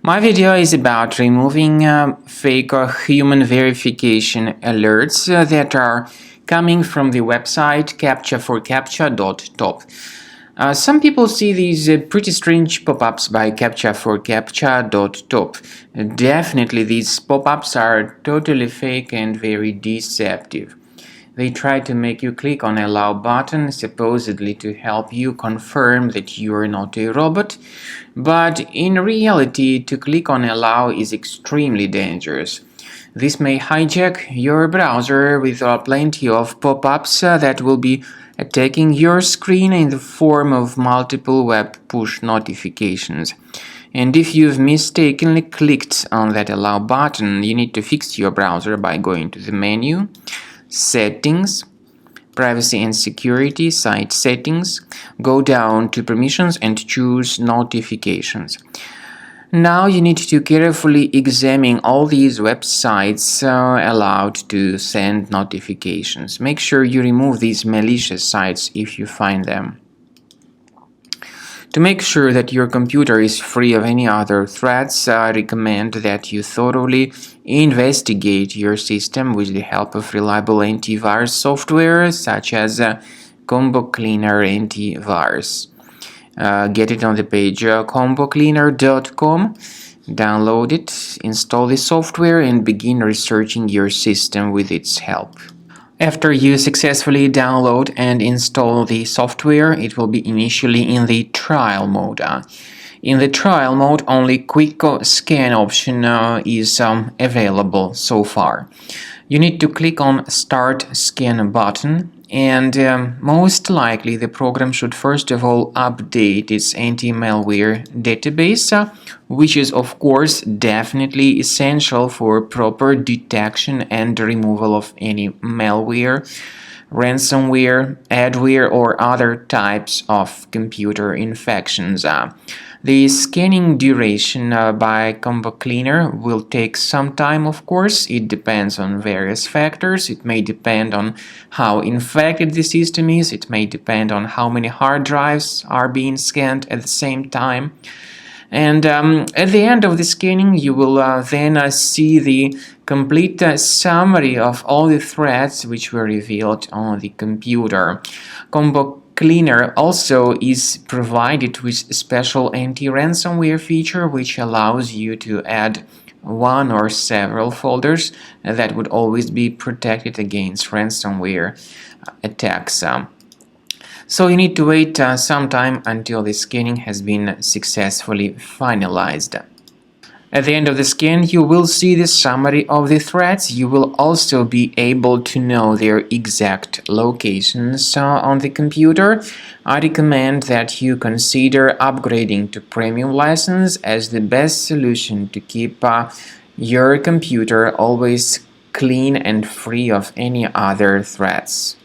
My video is about removing fake or human verification alerts that are coming from the website Captchaforcapcha.top. Some people see these pretty strange pop-ups by Captchaforcapcha.top. Definitely these pop-ups are totally fake and very deceptive. They try to make you click on Allow button, supposedly to help you confirm that you are not a robot, but in reality, to click on Allow is extremely dangerous. This may hijack your browser with plenty of pop-ups that will be attacking your screen in the form of multiple web push notifications. And if you've mistakenly clicked on that Allow button, you need to fix your browser by going to the menu, Settings, Privacy and Security, Site Settings, go down to Permissions and choose Notifications. Now you need to carefully examine all these websites allowed to send notifications. Make sure you remove these malicious sites if you find them. To make sure that your computer is free of any other threats, I recommend that you thoroughly investigate your system with the help of reliable antivirus software such as Combo Cleaner Antivirus. Get it on the page Captchaforcapcha.top, download it, install the software, and begin researching your system with its help. After you successfully download and install the software, it will be initially in the trial mode. In the trial mode, only Quick Scan option is available so far. You need to click on Start Scan button, and most likely the program should first of all update its anti-malware database, which is of course definitely essential for proper detection and removal of any malware, ransomware, adware, or other types of computer infections. The scanning duration by Combo Cleaner will take some time, of course. It depends on various factors. It may depend on how infected the system is. It may depend on how many hard drives are being scanned at the same time. And at the end of the scanning, you will then see the complete summary of all the threats which were revealed on the computer. Combo Cleaner also is provided with a special anti-ransomware feature which allows you to add one or several folders that would always be protected against ransomware attacks. So you need to wait some time until the scanning has been successfully finalized. At the end of the scan, you will see the summary of the threats. You will also be able to know their exact locations on the computer. I recommend that you consider upgrading to premium license as the best solution to keep your computer always clean and free of any other threats.